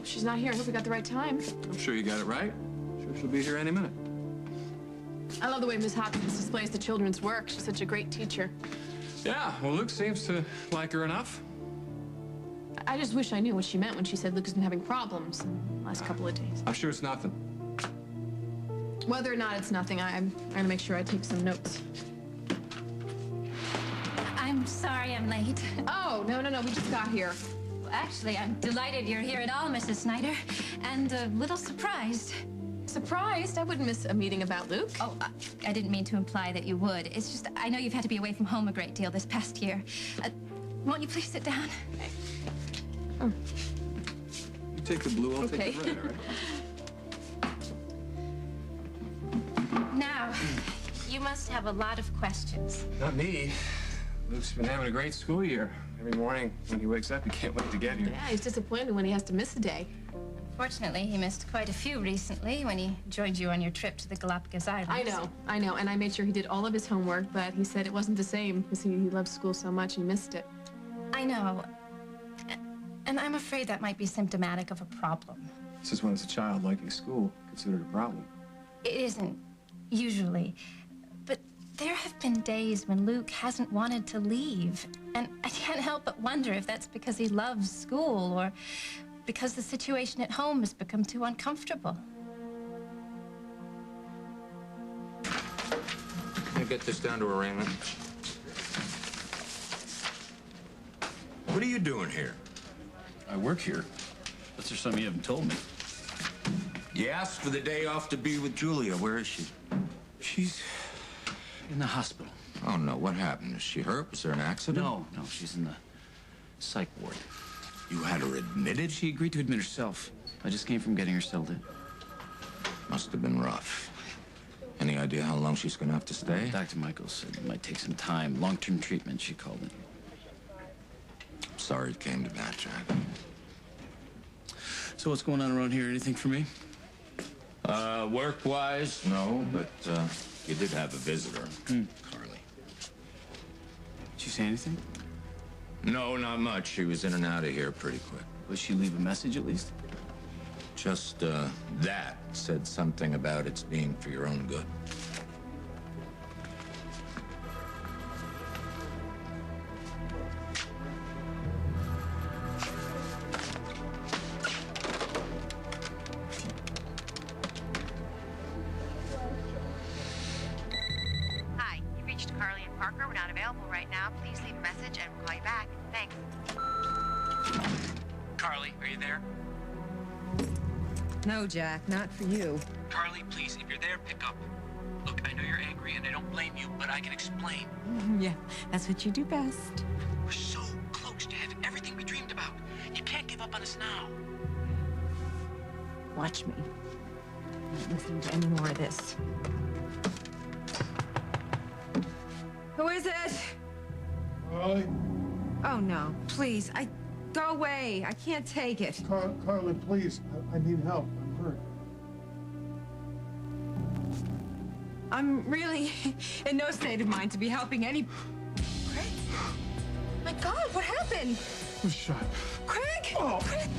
she's not here. I hope we got the right time. I'm sure you got it right. Sure she'll be here any minute. I love the way Miss Hopkins displays the children's work. She's such a great teacher. Yeah, well, Luke seems to like her enough. I just wish I knew what she meant when she said Luke has been having problems the last couple of days. I'm sure it's nothing. Whether or not it's nothing, I'm gonna make sure I take some notes. I'm sorry I'm late. Oh, no, we just got here. Well, actually, I'm delighted you're here at all, Mrs. Snyder, and a little surprised. Surprised? I wouldn't miss a meeting about Luke. Oh, I didn't mean to imply that you would. It's just, I know you've had to be away from home a great deal this past year. Won't you please sit down? Oh. You take the blue, I'll Okay. take the red, all right? Now, you must have a lot of questions. Not me. Luke's been having a great school year. Every morning when he wakes up, he can't wait to get here. Yeah, he's disappointed when he has to miss a day. Fortunately, he missed quite a few recently when he joined you on your trip to the Galapagos Islands. I know, and I made sure he did all of his homework, but he said it wasn't the same because he loved school so much and missed it. I know. And I'm afraid that might be symptomatic of a problem. This is when it's a child liking school considered a problem. It isn't, usually. But there have been days when Luke hasn't wanted to leave. And I can't help but wonder if that's because he loves school or because the situation at home has become too uncomfortable. Can I get this down to arraignment? What are you doing here? I work here. But there's something you haven't told me. You asked for the day off to be with Julia. Where is she? She's in the hospital. Oh, no. What happened? Is she hurt? Was there an accident? No, she's in the psych ward. You had her admitted? She agreed to admit herself. I just came from getting her settled in. Must have been rough. Any idea how long she's gonna have to stay? Dr. Michaels said it might take some time. Long-term treatment, she called it. Sorry it came to that, Jack. So what's going on around here? Anything for me? Work-wise, no, but you did have a visitor. Carly. Did she say anything? No, not much. She was in and out of here pretty quick. Will she leave a message at least? Just, that said something about it's being for your own good. Hi, you reached Carly and Parker. We're not available right now. Please leave a message and we'll call you back. Thanks. Carly, are you there? No, Jack, not for you. Carly, please, if you're there, pick up. Look, I know you're angry and I don't blame you, but I can explain. Yeah, that's what you do best. We're so close to having everything we dreamed about. You can't give up on us now. Watch me. I'm not listening to any more of this. Who is it? Carly? Oh, no, please. Go away. I can't take it. Carly, please. I need help. I'm hurt. I'm really in no state of mind to be helping any... Craig? My God, what happened? Was shot. Craig? Oh. Craig?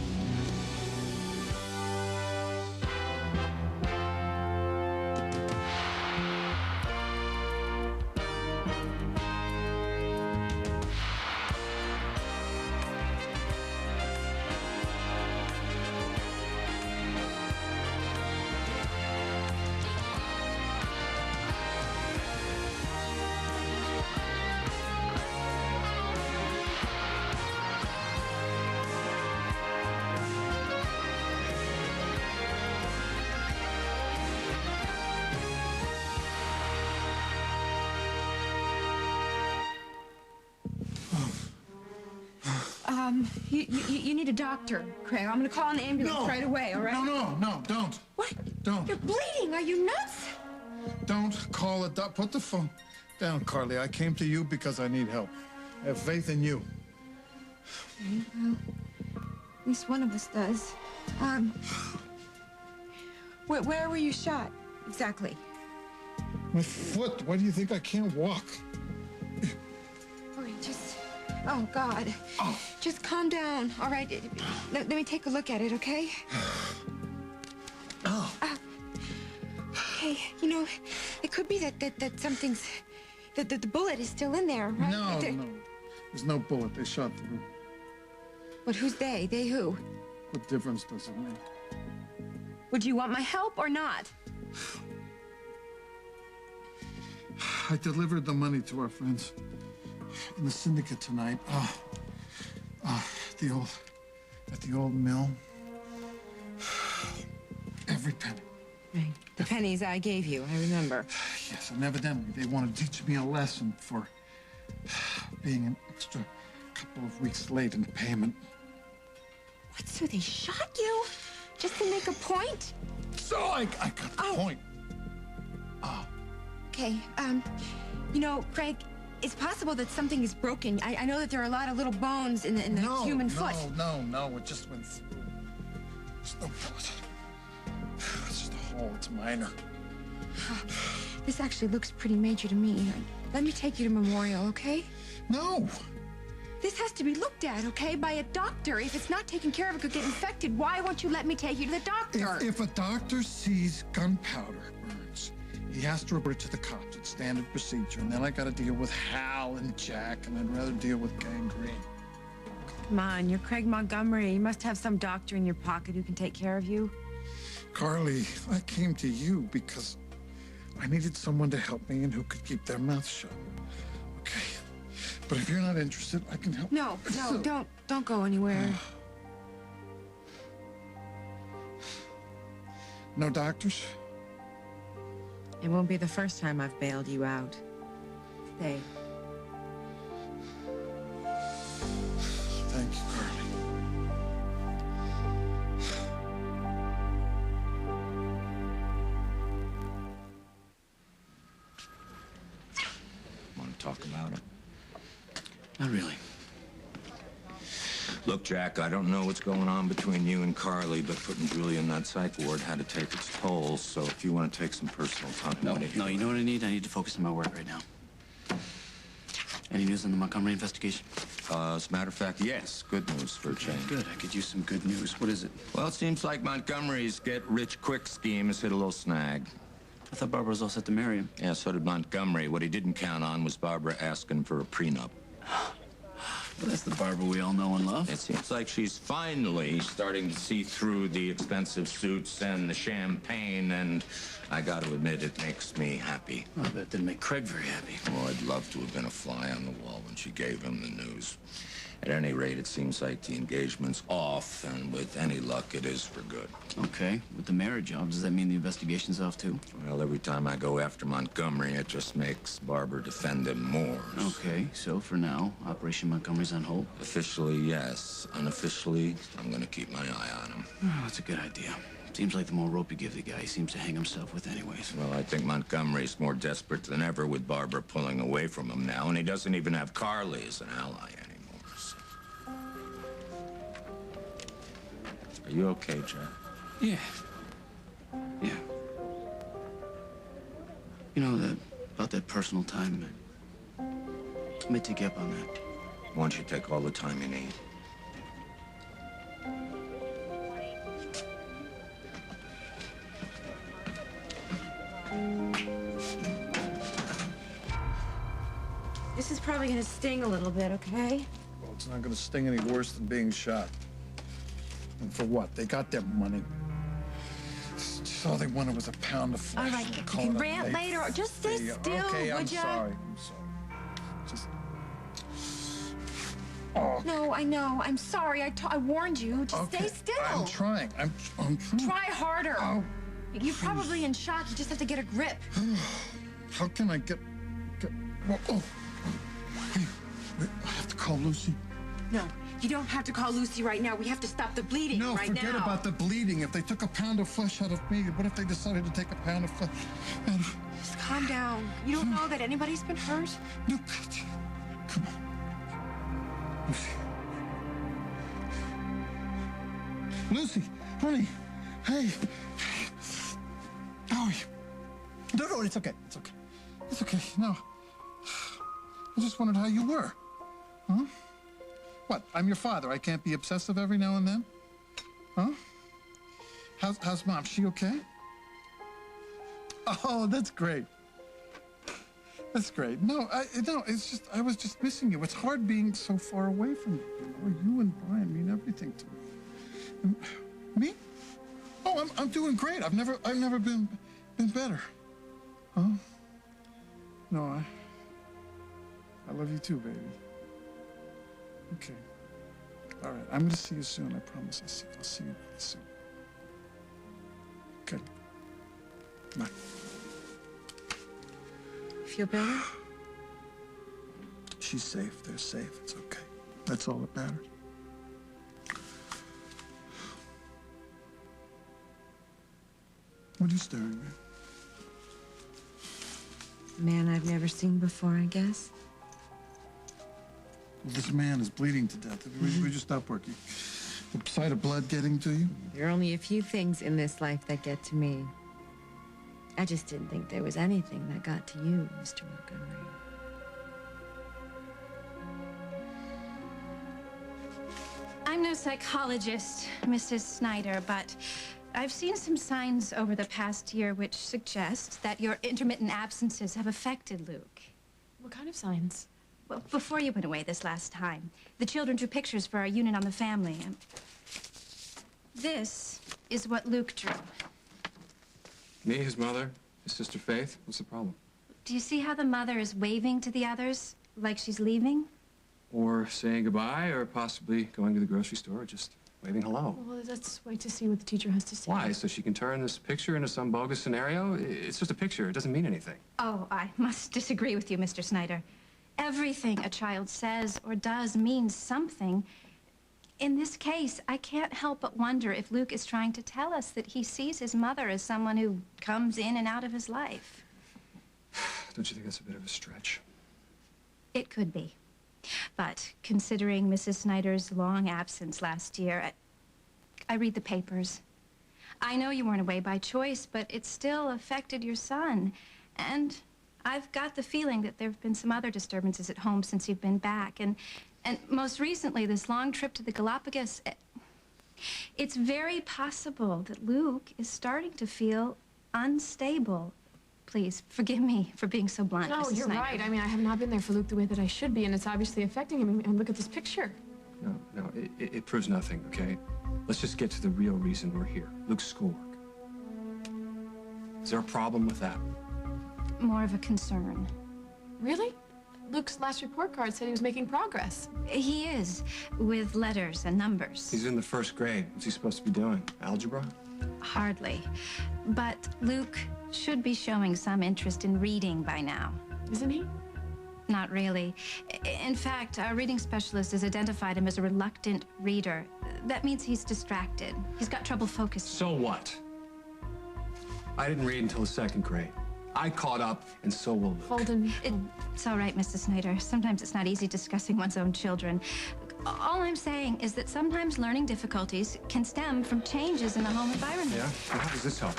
You need a doctor, Craig. I'm gonna call an ambulance right away, all right? No, don't. What? Don't. You're bleeding. Are you nuts? Don't call it that. Put the phone down, Carly. I came to you because I need help. I have faith in you. Okay, well, at least one of us does. Where were you shot, exactly? My foot. Why do you think I can't walk? Okay, just Oh, God. Oh. Just calm down, all right? Let me take a look at it, okay? Oh. Hey, you know, it could be that something's... that the bullet is still in there, right? No. There's no bullet. They shot through. But who's they? They who? What difference does it make? Would you want my help or not? I delivered the money to our friends in the syndicate tonight. At the old mill. Every penny. Right. The pennies I gave you, I remember. Yes, and evidently they want to teach me a lesson for being an extra couple of weeks late in payment. What, so they shot you? Just to make a point? So I got the point. Okay, you know, Frank, it's possible that something is broken. I know that there are a lot of little bones in the human foot. No, it just went through. There's no bullet. It's just a hole, it's minor. This actually looks pretty major to me. Let me take you to Memorial, okay? No. This has to be looked at, okay, by a doctor. If it's not taken care of, it could get infected. Why won't you let me take you to the doctor? If a doctor sees gunpowder burns, he has to report it to the cops. It's standard procedure. And then I got to deal with Hal and Jack, and I'd rather deal with gangrene. Come on, you're Craig Montgomery. You must have some doctor in your pocket who can take care of you. Carly, I came to you because I needed someone to help me and who could keep their mouth shut. Okay. But if you're not interested, I can help. No, don't go anywhere. No doctors? It won't be the first time I've bailed you out. Stay. Thank you, Carly. Want to talk about it? Not really. Look, Jack, I don't know what's going on between you and Carly, but putting Julie in that psych ward had to take its toll. So if you want to take some personal time... No, you know what I need? I need to focus on my work right now. Any news on the Montgomery investigation? As a matter of fact, yes. Good news for a change. Good. I could use some good news. What is it? Well, it seems like Montgomery's get-rich-quick scheme has hit a little snag. I thought Barbara was all set to marry him. Yeah, so did Montgomery. What he didn't count on was Barbara asking for a prenup. Well, that's the Barbara we all know and love. It seems like she's finally starting to see through the expensive suits and the champagne, and I got to admit, it makes me happy. Well, I bet it didn't make Craig very happy. Oh, I'd love to have been a fly on the wall when she gave him the news. At any rate, it seems like the engagement's off, and with any luck, it is for good. Okay. With the marriage job, does that mean the investigation's off, too? Well, every time I go after Montgomery, it just makes Barbara defend him more. Okay, so for now, Operation Montgomery's on hold? Officially, yes. Unofficially, I'm gonna keep my eye on him. Oh, that's a good idea. Seems like the more rope you give the guy, he seems to hang himself with anyways. Well, I think Montgomery's more desperate than ever with Barbara pulling away from him now, and he doesn't even have Carly as an ally anymore. So. Are you okay, Jack? Yeah. Yeah. You know, about that personal time, I may take you up on that. Why don't you take all the time you need? This is probably gonna sting a little bit, okay? Well, it's not going to sting any worse than being shot. And for what? They got their money. Just all they wanted was a pound of flesh. All right, you can rant later. Just stay still, okay, I'm would ya? sorry. I'm sorry. Just... Oh. No, I know. I'm sorry. I warned you. Just Okay, stay still. I'm trying. I'm trying. Try harder. Oh. You're probably in shock. You just have to get a grip. How can I get... Well, oh. Hey, wait, I have to call Lucy. No, you don't have to call Lucy right now. We have to stop the bleeding No, right now. forget about the bleeding. If they took a pound of flesh out of me, what if they decided to take a pound of flesh out of... Just calm down. You don't know that anybody's been hurt? No, come on. Lucy, honey, hey. How are you? No, it's okay. It's okay. It's okay. No. I just wondered how you were. Huh? What? I'm your father. I can't be obsessive every now and then? Huh? How's Mom? She okay? Oh, that's great. That's great. No, it's just, I was just missing you. It's hard being so far away from you. You and Brian mean everything to me. And me? Oh, I'm doing great. I've never been better. Huh? No, I love you too, baby. Okay. All right, I'm gonna see you soon. I promise. I'll see you really soon. Okay. Bye. Feel better? She's safe. They're safe. It's okay. That's all that matters. What are you staring at? A man I've never seen before, I guess. Well, this man is bleeding to death. We just stop working. The sight of blood getting to you? There are only a few things in this life that get to me. I just didn't think there was anything that got to you, Mr. Montgomery. I'm no psychologist, Mrs. Snyder, but I've seen some signs over the past year which suggest that your intermittent absences have affected Luke. What kind of signs? Well, before you went away this last time, the children drew pictures for our unit on the family. And this is what Luke drew. Me, his mother, his sister Faith. What's the problem? Do you see how the mother is waving to the others, like she's leaving? Or saying goodbye, or possibly going to the grocery store, or just waving hello. Well, let's wait to see what the teacher has to say. Why? So she can turn this picture into some bogus scenario? It's just a picture. It doesn't mean anything. Oh, I must disagree with you, Mr. Snyder. Everything a child says or does means something. In this case, I can't help but wonder if Luke is trying to tell us that he sees his mother as someone who comes in and out of his life. Don't you think that's a bit of a stretch? It could be. But considering Mrs. Snyder's long absence last year, I read the papers. I know you weren't away by choice, but it still affected your son. And I've got the feeling that there have been some other disturbances at home since you've been back. And most recently, this long trip to the Galapagos. It's very possible that Luke is starting to feel unstable. Please, forgive me for being so blunt, No, Mrs. you're Snyder. right. I mean, I have not been there for Luke the way that I should be, and it's obviously affecting him. And look at this picture. No, it proves nothing, okay? Let's just get to the real reason we're here. Luke's schoolwork. Is there a problem with that? More of a concern. Really? Luke's last report card said he was making progress. He is, with letters and numbers. He's in the first grade. What's he supposed to be doing? Algebra? Hardly. But Luke should be showing some interest in reading by now. Isn't he? Not really. In fact, our reading specialist has identified him as a reluctant reader. That means he's distracted. He's got trouble focusing. So what? I didn't read until the second grade. I caught up, and so will Luke. Holden. It's all right, Mrs. Snyder. Sometimes it's not easy discussing one's own children. All I'm saying is that sometimes learning difficulties can stem from changes in the home environment. Yeah? Well, how does this help?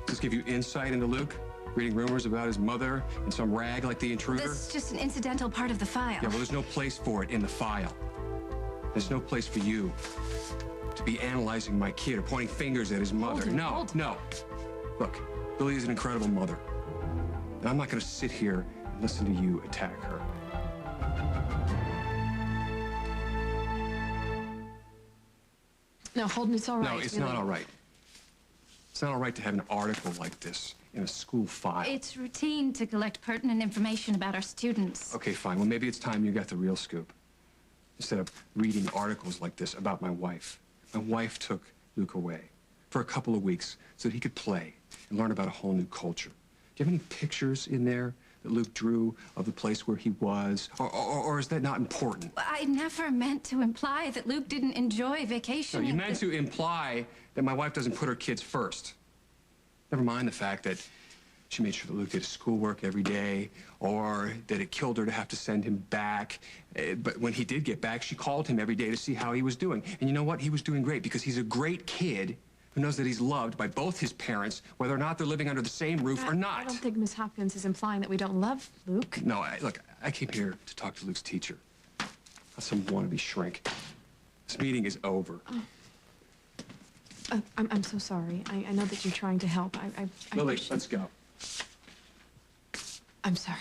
Does this give you insight into Luke? Reading rumors about his mother and some rag like the intruder? This is just an incidental part of the file. Yeah, well, there's no place for it in the file. There's no place for you to be analyzing my kid or pointing fingers at his mother. Holden, No, Holden. no. Look, Billy is an incredible mother. And I'm not going to sit here and listen to you attack her. No, Holden, it's all right. No, it's really. not all right. It's not all right to have an article like this in a school file. It's routine to collect pertinent information about our students. Okay, fine. Well, maybe it's time you got the real scoop. Instead of reading articles like this about my wife. My wife took Luke away for a couple of weeks so that he could play and learn about a whole new culture. Do you have any pictures in there that Luke drew of the place where he was? Or is that not important? I never meant to imply that Luke didn't enjoy No, vacationing. you meant to imply that my wife doesn't put her kids first. Never mind the fact that she made sure that Luke did his schoolwork every day, or that it killed her to have to send him back. But when he did get back, she called him every day to see how he was doing. And you know what? He was doing great because he's a great kid who knows that he's loved by both his parents, whether or not they're living under the same roof or not. I don't think Miss Hopkins is implying that we don't love Luke. No, look, I came here to talk to Luke's teacher. some wannabe shrink. This meeting is over. I'm so sorry. I know that you're trying to help. I Lily, wish... let's go. I'm sorry.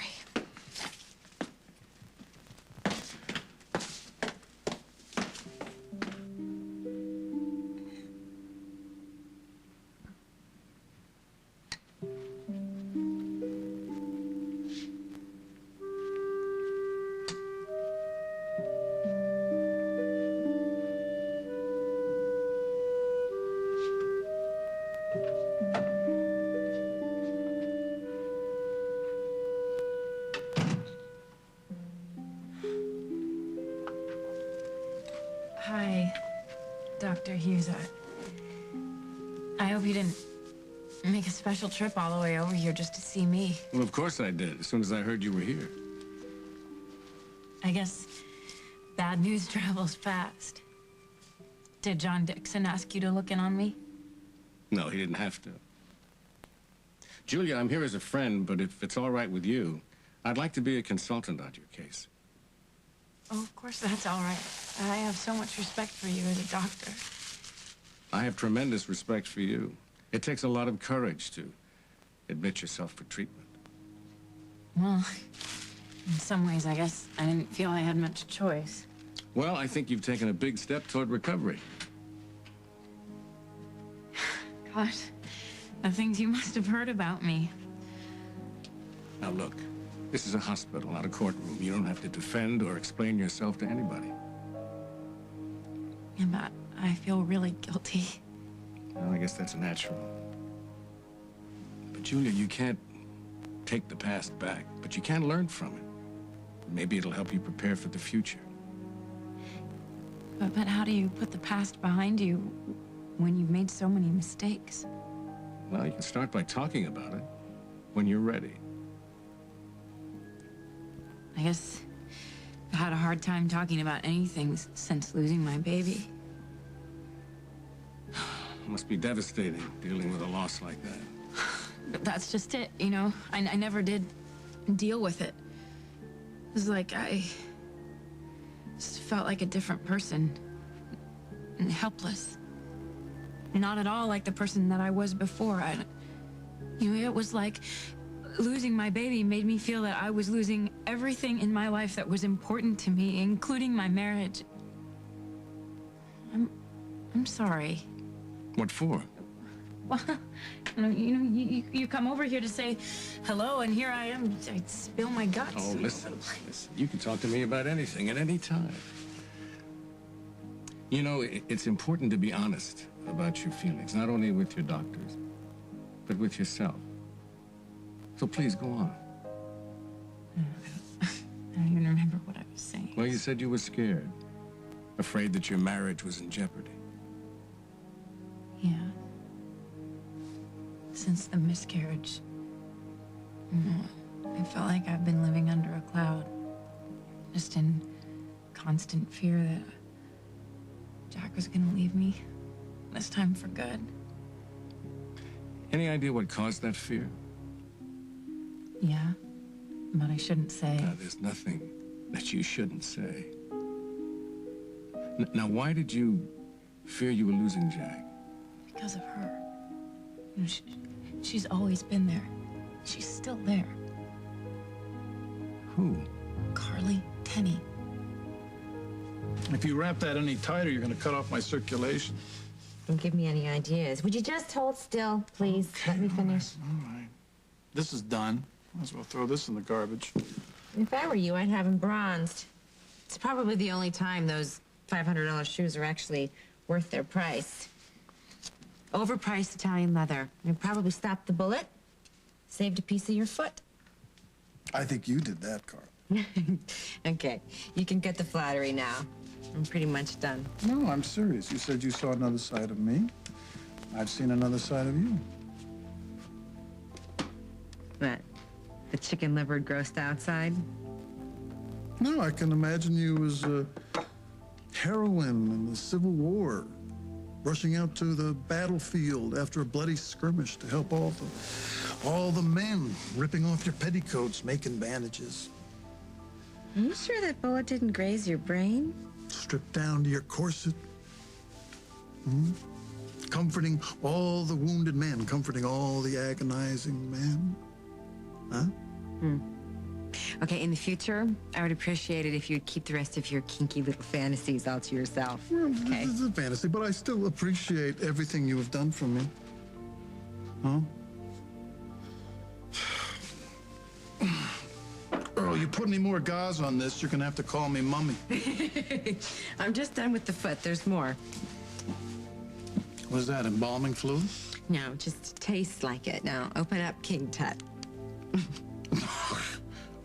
Hi, Dr. Hughes. I hope you didn't make a special trip all the way over here just to see me. Well, of course I did, as soon as I heard you were here. I guess bad news travels fast. Did John Dixon ask you to look in on me? No, he didn't have to. Julia, I'm here as a friend, but if it's all right with you, I'd like to be a consultant on your case. Oh, of course that's all right. I have so much respect for you as a doctor. I have tremendous respect for you. It takes a lot of courage to admit yourself for treatment. Well, in some ways, I guess I didn't feel I had much choice. Well, I think you've taken a big step toward recovery. Gosh, the things you must have heard about me. Now look, this is a hospital, not a courtroom. You don't have to defend or explain yourself to anybody. Yeah, but I feel really guilty. Well, I guess that's natural. But Julia, you can't take the past back, but you can learn from it. Maybe it'll help you prepare for the future. But how do you put the past behind you when you've made so many mistakes? Well, you can start by talking about it when you're ready. I guess I've had a hard time talking about anything since losing my baby. It must be devastating dealing with a loss like that. But that's just it, you know? I never did deal with it. It was like I just felt like a different person. And helpless. Not at all like the person that I was before. You know, it was like losing my baby made me feel that I was losing everything in my life that was important to me, including my marriage. I'm sorry. What for? Well, you come over here to say hello, and here I am. I spill my guts. Oh, listen. You can talk to me about anything at any time. You know, it's important to be honest about your feelings, not only with your doctors, but with yourself. So please go on. I don't even remember what I was saying. Well, you said you were scared, afraid that your marriage was in jeopardy. Yeah. Since the miscarriage, I felt like I've been living under a cloud, just in constant fear that Jack was gonna leave me, this time for good. Any idea what caused that fear? Yeah, but I shouldn't say. There's nothing that you shouldn't say. Now, why did you fear you were losing Jack? Because of her. You know, she's always been there. She's still there. Who? Carly Tenney. If you wrap that any tighter, you're going to cut off my circulation. Don't give me any ideas. Would you just hold still, please? Okay, Let me finish. All right. This is done. Might as well throw this in the garbage. If I were you, I'd have him bronzed. It's probably the only time those $500 shoes are actually worth their price. Overpriced Italian leather. It probably stopped the bullet, saved a piece of your foot. I think you did that, Carl. Okay, you can get the flattery now. I'm pretty much done. No, I'm serious. You said you saw another side of me. I've seen another side of you. What? The chicken-livered, grossed out side? No, I can imagine you as a heroine in the Civil War, rushing out to the battlefield after a bloody skirmish to help all the men, ripping off your petticoats, making bandages. Are you sure that bullet didn't graze your brain? Stripped down to your corset. Comforting all the wounded men, comforting all the agonizing men. Huh? Okay, in the future, I would appreciate it if you'd keep the rest of your kinky little fantasies all to yourself. Well, okay? This is a fantasy, but I still appreciate everything you have done for me. Huh? Earl, you put any more gauze on this, you're gonna have to call me Mummy. I'm just done with the foot. There's more. What is that, embalming fluid? No, just tastes like it. Now, open up King Tut.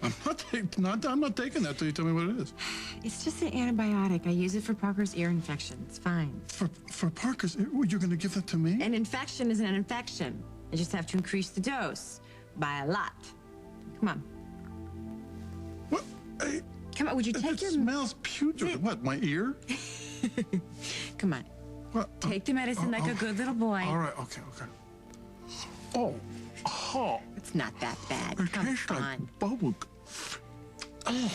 I'm not taking that till you tell me what it is. It's just an antibiotic. I use it for Parker's ear infection. It's fine. For Parker's ear? You're gonna give that to me? An infection is an infection. I just have to increase the dose by a lot. Come on. What? Come on, would you take it your... It smells putrid. What, my ear? Come on. What? Take the medicine like a good little boy. All right, okay. Oh. It's not that bad. It Come tastes on. like bubble. Oh.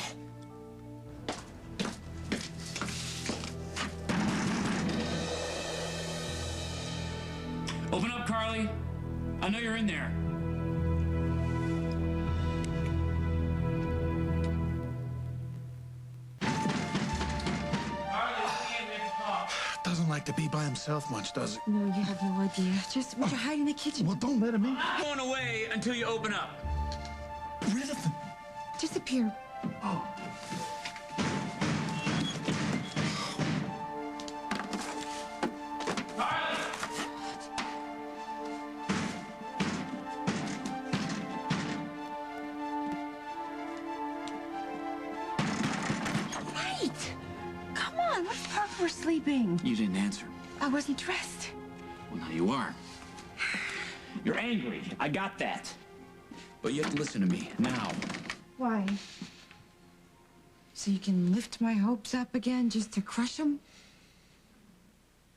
Open up, Carly. I know you're in there. Doesn't like to be by himself much, does he? No, you have no idea. Just, would you hide in the kitchen? Well, don't let him in. I'm going away until you open up. Rid of him. Disappear. Oh. Wait! Come on, what if Parker were sleeping? You didn't answer. I wasn't dressed. Well, now you are. You're angry. I got that. But you have to listen to me now. Why? So you can lift my hopes up again just to crush them?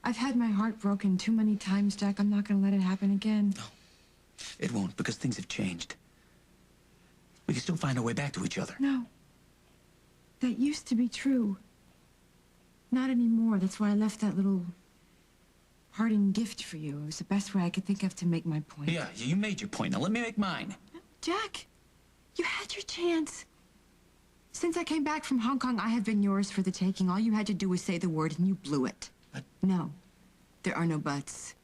I've had my heart broken too many times, Jack. I'm not gonna let it happen again. No, it won't, because things have changed. We can still find our way back to each other. No. That used to be true. Not anymore. That's why I left that little parting gift for you. It was the best way I could think of to make my point. Yeah, you made your point. Now let me make mine. Jack, you had your chance. Since I came back from Hong Kong, I have been yours for the taking. All you had to do was say the word, and you blew it. But... No, there are no buts.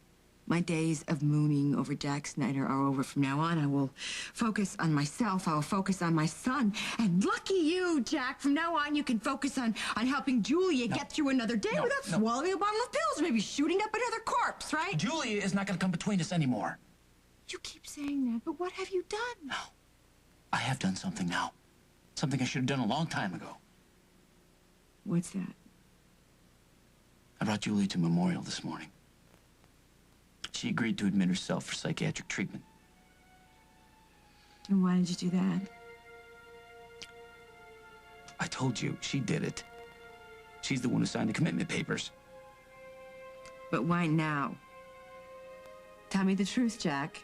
My days of mooning over Jack Snyder are over. From now on, I will focus on myself. I will focus on my son. And lucky you, Jack. From now on, you can focus on helping Julia get through another day without swallowing a bottle of pills, maybe shooting up another corpse, right? Julia is not going to come between us anymore. You keep saying that, but what have you done? No. I have done something now. Something I should have done a long time ago. What's that? I brought Julia to Memorial this morning. She agreed to admit herself for psychiatric treatment. And why did you do that? I told you, she did it. She's the one who signed the commitment papers. But why now? Tell me the truth, Jack.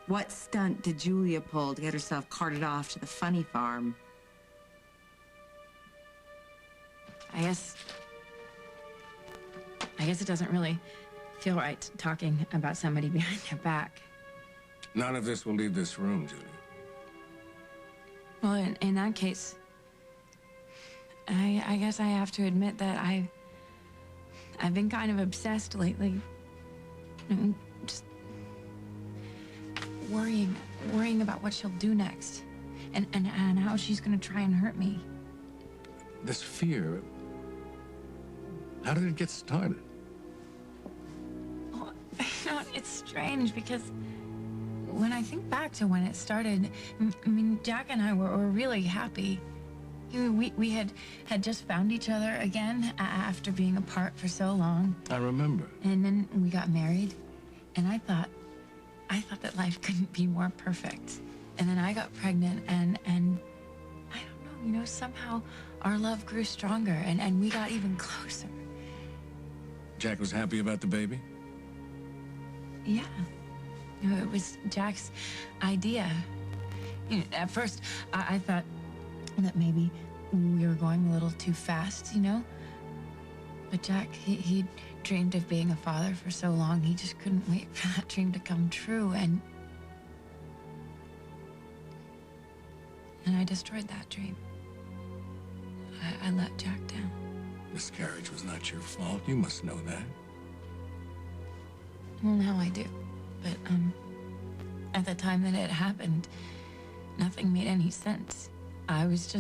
What stunt did Julia pull to get herself carted off to the funny farm? I guess it doesn't really feel right talking about somebody behind their back. None of this will leave this room, Julia. Well, in that case, I guess I have to admit that I've been kind of obsessed lately. And just worrying about what she'll do next. And how she's gonna try and hurt me. This fear, how did it get started? Well, you know, it's strange because when I think back to when it started, I mean, Jack and I were really happy. We had just found each other again after being apart for so long. I remember. And then we got married, and I thought that life couldn't be more perfect. And then I got pregnant, and I don't know, you know, somehow our love grew stronger, and we got even closer. Jack was happy about the baby? Yeah. You know, it was Jack's idea. You know, at first, I thought that maybe we were going a little too fast, you know? But Jack, he dreamed of being a father for so long, he just couldn't wait for that dream to come true, and I destroyed that dream. I let Jack down. Miscarriage was not your fault. You must know that. Well, now I do. But, at the time that it happened, nothing made any sense. I was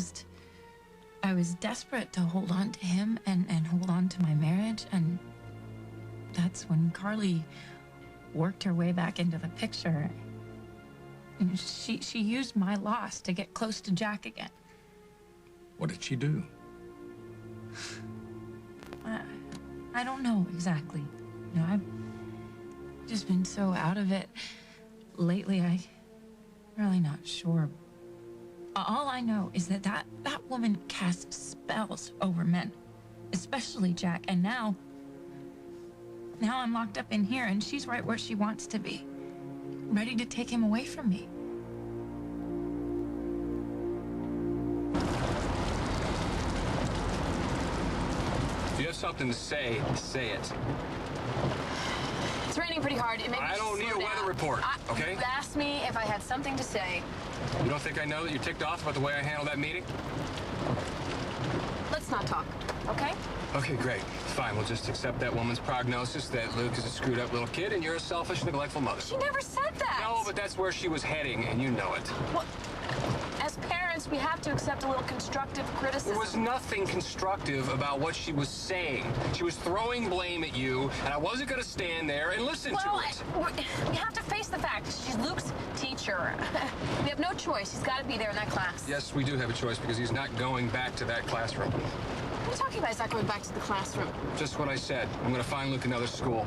desperate to hold on to him and hold on to my marriage, and that's when Carly worked her way back into the picture. And she used my loss to get close to Jack again. What did she do? I don't know exactly. You know, I've just been so out of it lately, I'm really not sure. All I know is that that woman casts spells over men, especially Jack, and now I'm locked up in here, and she's right where she wants to be, ready to take him away from me. If you have something to say it. It's raining pretty hard. It may I don't need a weather report, okay? You asked me if I had something to say. You don't think I know that you're ticked off about the way I handled that meeting? Let's not talk, okay? Okay, great. Fine, we'll just accept that woman's prognosis that Luke is a screwed up little kid and you're a selfish, neglectful mother. She never said that. No, but that's where she was heading, and you know it. Well, as parents, we have to accept a little constructive criticism. There was nothing constructive about what she was saying. She was throwing blame at you, and I wasn't going to stand there and listen to it. We have to face the fact she's Luke's teacher. We have no choice. He's got to be there in that class. Yes, we do have a choice because he's not going back to that classroom. What are you talking about? He's not going back to the classroom. Just what I said. I'm going to find Luke another school.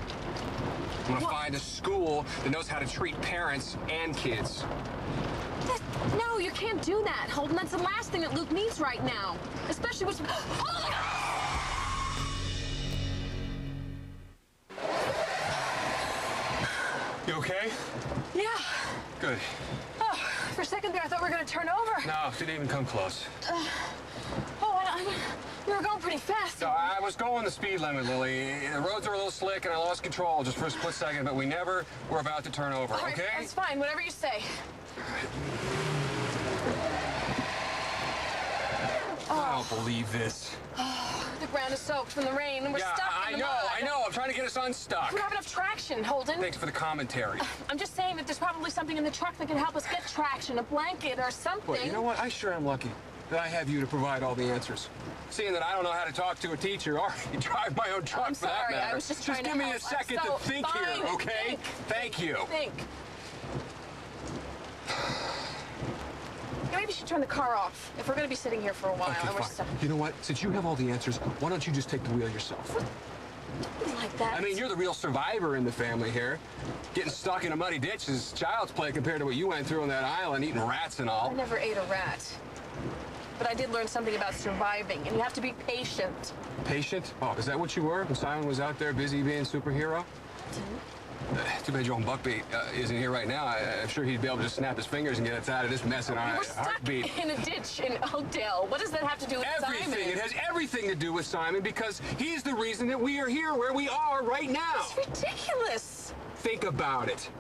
I'm going to find a school that knows how to treat parents and kids. No, you can't do that, Holden. That's the last thing that Luke needs right now. Especially with... You okay? Yeah. Good. Oh, for a second there, I thought we were going to turn over. No, didn't even come close. We were going pretty fast. No, I was going the speed limit, Lily. The roads are a little slick, and I lost control just for a split second, but we never were about to turn over, All right, okay? that's fine. Whatever you say. I don't believe this. The ground is soaked from the rain, and we're stuck in the mud. I know. I'm trying to get us unstuck. We don't have enough traction, Holden. Thanks for the commentary. I'm just saying that there's probably something in the truck that can help us get traction, a blanket or something. Well, you know what? I sure am lucky that I have you to provide all the answers. Seeing that I don't know how to talk to a teacher or drive my own truck for that matter. I was just trying to give me help. a second to think here, okay? Thank you. Think. Maybe we should turn the car off if we're going to be sitting here for a while. Okay, and we're fine. stuck. You know what? Since you have all the answers, why don't you just take the wheel yourself? Like that. I mean, you're the real survivor in the family here. Getting stuck in a muddy ditch is child's play compared to what you went through on that island, eating rats and all. I never ate a rat. But I did learn something about surviving, and you have to be patient. Patient? Oh, is that what you were when Simon was out there busy being a superhero? Too bad your own Buckbeat isn't here right now. I'm sure he'd be able to just snap his fingers and get us out of this mess in our heartbeat. In a ditch in Oakdale. What does that have to do with everything. Simon? It has everything to do with Simon because he's the reason that we are here where we are right now. It's ridiculous. Think about it.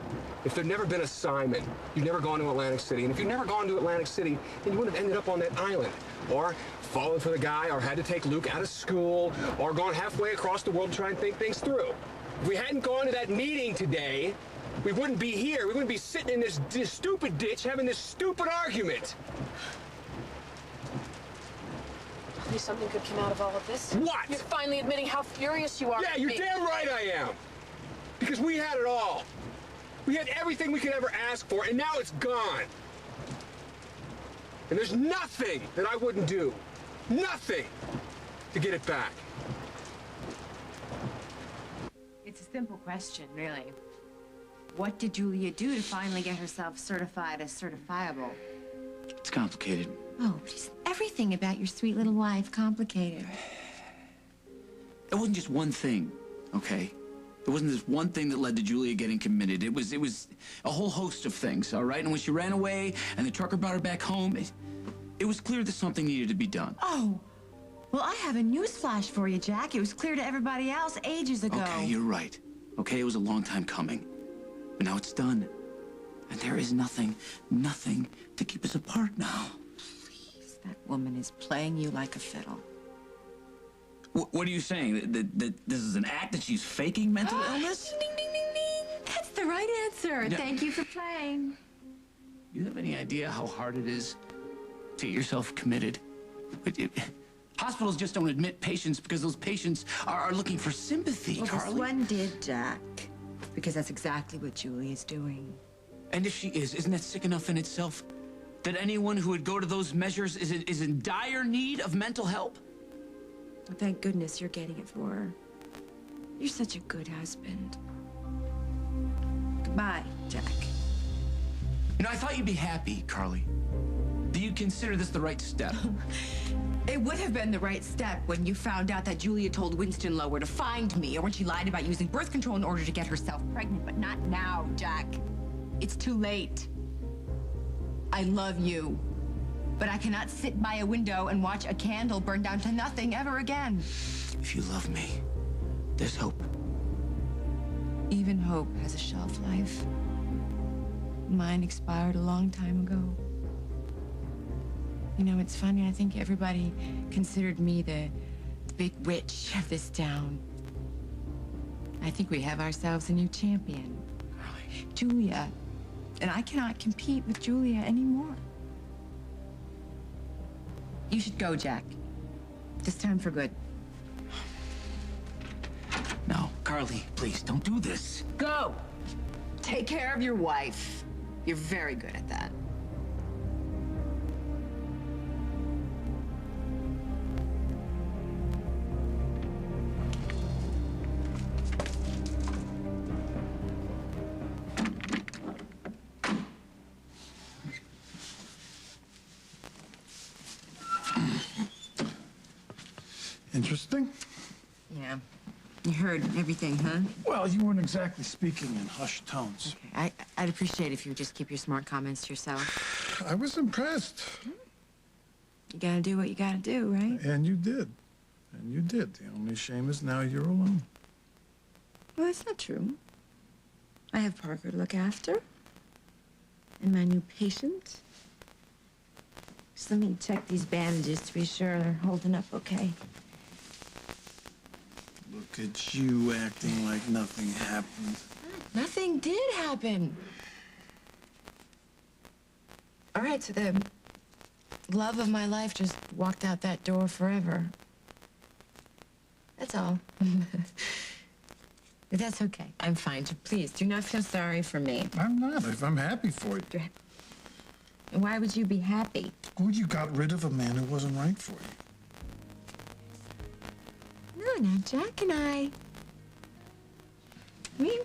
If there'd never been a Simon, you'd never gone to Atlantic City. And if you'd never gone to Atlantic City, then you would have ended up on that island. Or fallen for the guy, or had to take Luke out of school, or gone halfway across the world to try and think things through. If we hadn't gone to that meeting today, we wouldn't be here. We wouldn't be sitting in this stupid ditch having this stupid argument. At least something good came out of all of this. What? You're finally admitting how furious you are. Yeah, you're damn right I am. Because we had it all. We had everything we could ever ask for, and now it's gone. And there's nothing that I wouldn't do. Nothing to get it back. It's a simple question, really. What did Julia do to finally get herself certified as certifiable? It's complicated. Oh, is everything about your sweet little wife complicated? It wasn't just one thing, okay? There wasn't this one thing that led to Julia getting committed. It was a whole host of things, all right? And when she ran away and the trucker brought her back home, It was clear that something needed to be done. Oh, well, I have a news flash for you, Jack. It was clear to everybody else ages ago. Okay, you're right. Okay, it was a long time coming. But now it's done. And there is nothing to keep us apart now. Please, that woman is playing you like a fiddle. What are you saying? That this is an act, that she's faking mental illness? Ding, ding, ding, ding. That's the right answer. Yeah. Thank you for playing. You have any idea how hard it is to get yourself committed? Hospitals just don't admit patients because those patients are looking for sympathy, Well, Carly. this one did, Jack. Because that's exactly what Julie is doing. And if she is, isn't that sick enough in itself? That anyone who would go to those measures is in dire need of mental help? Well, thank goodness you're getting it for her. You're such a good husband. Goodbye, Jack. You know, I thought you'd be happy, Carly. Do you consider this the right step? It would have been the right step when you found out that Julia told Winston Lower to find me, or when she lied about using birth control in order to get herself pregnant, but not now, Jack. It's too late. I love you, but I cannot sit by a window and watch a candle burn down to nothing ever again. If you love me, there's hope. Even hope has a shelf life. Mine expired a long time ago. You know, it's funny, I think everybody considered me the big witch of this town. I think we have ourselves a new champion. Carly. Julia. And I cannot compete with Julia anymore. You should go, Jack. This time for good. No, Carly, please, don't do this. Go! Take care of your wife. You're very good at that. Interesting. Yeah. You heard everything, huh? Well, you weren't exactly speaking in hushed tones. Okay. I'd appreciate if you would just keep your smart comments to yourself. I was impressed. You gotta do what you gotta do, right? And you did. And you did. The only shame is now you're alone. Well, that's not true. I have Parker to look after. And my new patient. Just let me check these bandages to be sure they're holding up okay. Look at you acting like nothing happened. Nothing did happen. All right, so the love of my life just walked out that door forever. That's all. But that's okay. I'm fine. So please, do not feel sorry for me. I'm not. I'm happy for you. Why would you be happy? Oh, you got rid of a man who wasn't right for you. No, Jack and I... We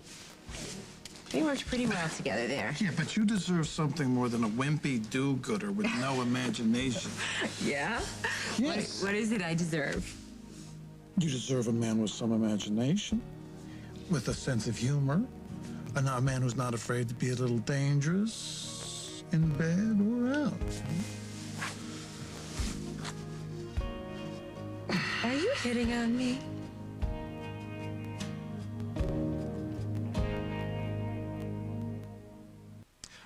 worked pretty well together there. Yeah, but you deserve something more than a wimpy do-gooder with no imagination. Yeah? Yes. What is it I deserve? You deserve a man with some imagination, with a sense of humor, and a man who's not afraid to be a little dangerous in bed or out. Are you hitting on me?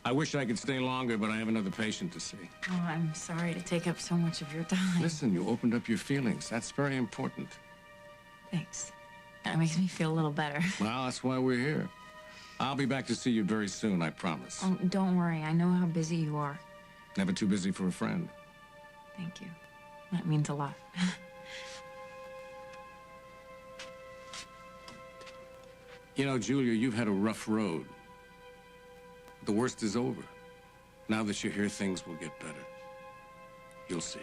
I wish I could stay longer, but I have another patient to see. Oh, I'm sorry to take up so much of your time. Listen, you opened up your feelings. That's very important. Thanks. That makes me feel a little better. Well, that's why we're here. I'll be back to see you very soon, I promise. Oh, don't worry. I know how busy you are. Never too busy for a friend. Thank you. That means a lot. You know, Julia, you've had a rough road. The worst is over. Now that you're here, things will get better. You'll see.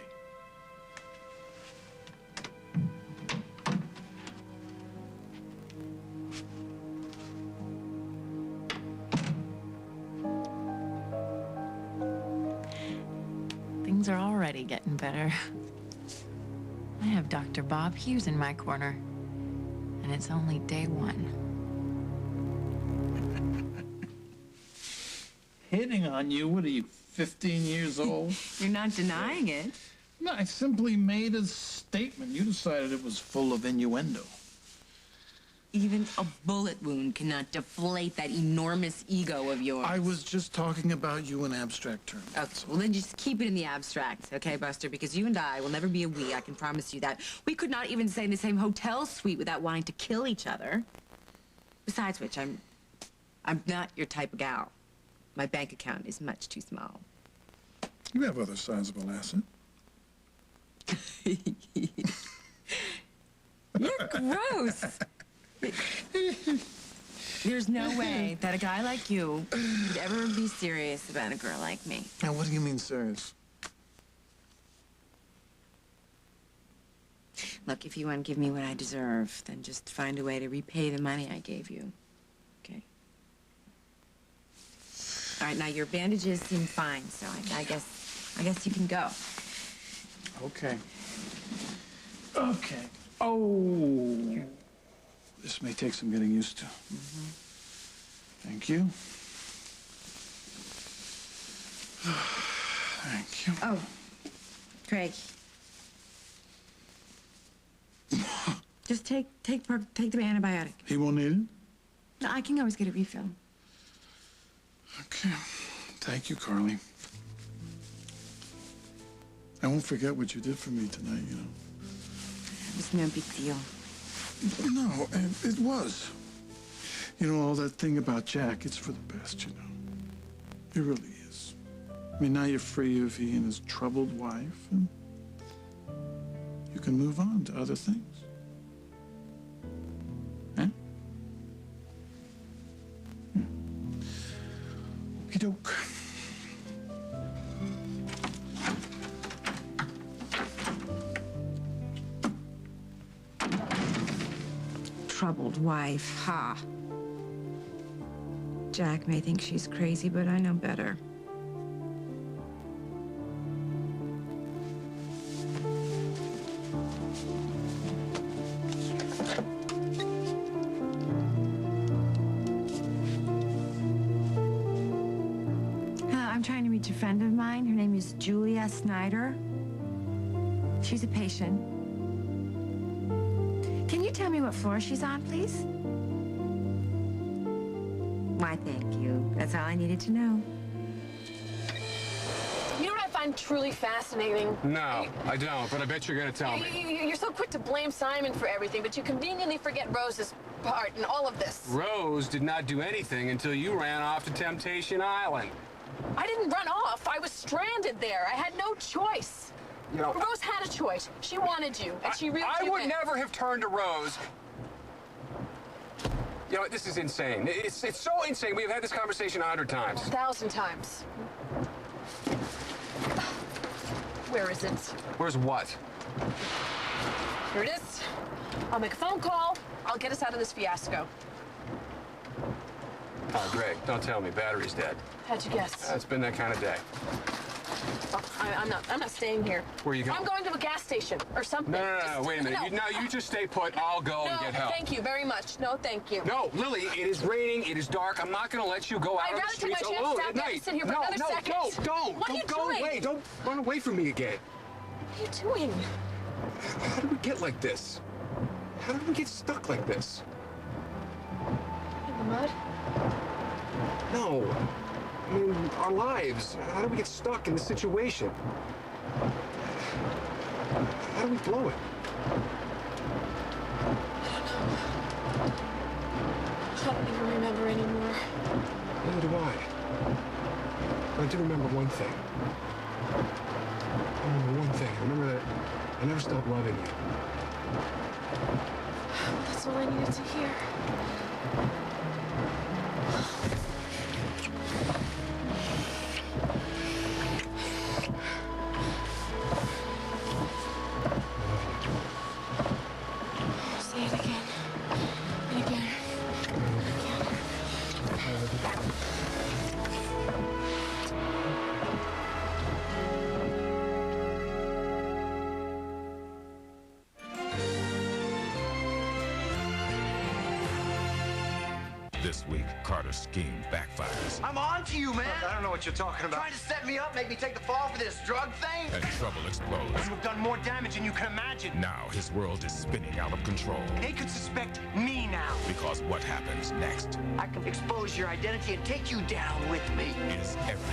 Things are already getting better. I have Dr. Bob Hughes in my corner, and it's only day one. hitting on you. What are you, 15 years old? You're not denying it. No, I simply made a statement. You decided it was full of innuendo. Even a bullet wound cannot deflate that enormous ego of yours. I was just talking about you in abstract terms. Okay, well then just keep it in the abstract, okay, Buster? Because you and I will never be a we, I can promise you that. We could not even stay in the same hotel suite without wanting to kill each other. Besides which, I'm not your type of gal. My bank account is much too small. You have other sizable assets. You're gross. There's no way that a guy like you could ever be serious about a girl like me. Now, what do you mean serious? Look, if you want to give me what I deserve, then just find a way to repay the money I gave you. Okay? All right, now your bandages seem fine, so I guess you can go. Okay. Okay. Oh. Here. This may take some getting used to. Thank you. Thank you. Oh, Craig. Just take the antibiotic. He won't need it? No, I can always get a refill. Okay. Thank you, Carly. I won't forget what you did for me tonight, you know. It was no big deal. No, and it was. You know, all that thing about Jack, it's for the best, you know. It really is. I mean, now you're free of he and his troubled wife, and you can move on to other things. Huh? Yeah. Okey-doke. Troubled wife, ha. Jack may think she's crazy, but I know better. I'm trying to reach a friend of mine. Her name is Julia Snyder. She's a patient. Can you tell me what floor she's on, please? Why, thank you. That's all I needed to know. You know what I find truly fascinating? No, I don't, but I bet you're gonna tell me. You're so quick to blame Simon for everything, but you conveniently forget Rose's part in all of this. Rose did not do anything until you ran off to Temptation Island. I didn't run off. I was stranded there. I had no choice. You know, Rose had a choice. She wanted you, and she reeled I you would in. never have turned to Rose. You know, this is insane. It's so insane. We've had this conversation 100 times. 1,000 times. Where is it? Where's what? Here it is. I'll make a phone call. I'll get us out of this fiasco. Oh, Greg, don't tell me. Battery's dead. How'd you guess? It's been that kind of day. Oh, I'm not staying here. Where are you going? I'm going to a gas station or something. No, wait a minute. No. You just stay put. I'll go and get help. Thank you very much. No, thank you. No, Lily, it is raining. It is dark. I'm not going to let you go out on the streets alone at night. I'd rather take my chance to sit here for another second. No, don't. What are you Go doing? away. Don't run away from me again. What are you doing? How did we get like this? How did we get stuck like this? In the mud? No. I mean, our lives. How did we get stuck in this situation? How do we blow it? I don't even remember anymore. Neither do I. But I do remember one thing. I remember one thing. I remember that I never stopped loving you. That's all I needed to hear. Say it again. And again. This week, Carter's scheme backfires. I'm on to you, man. Look, I don't know what you're talking about. Trying to set me up, make me take the fall for this drug thing? And trouble explodes. You've done more damage than you can imagine. Now his world is spinning out of control. They could suspect me now. Because what happens next I can expose your identity and take you down with me. is everything.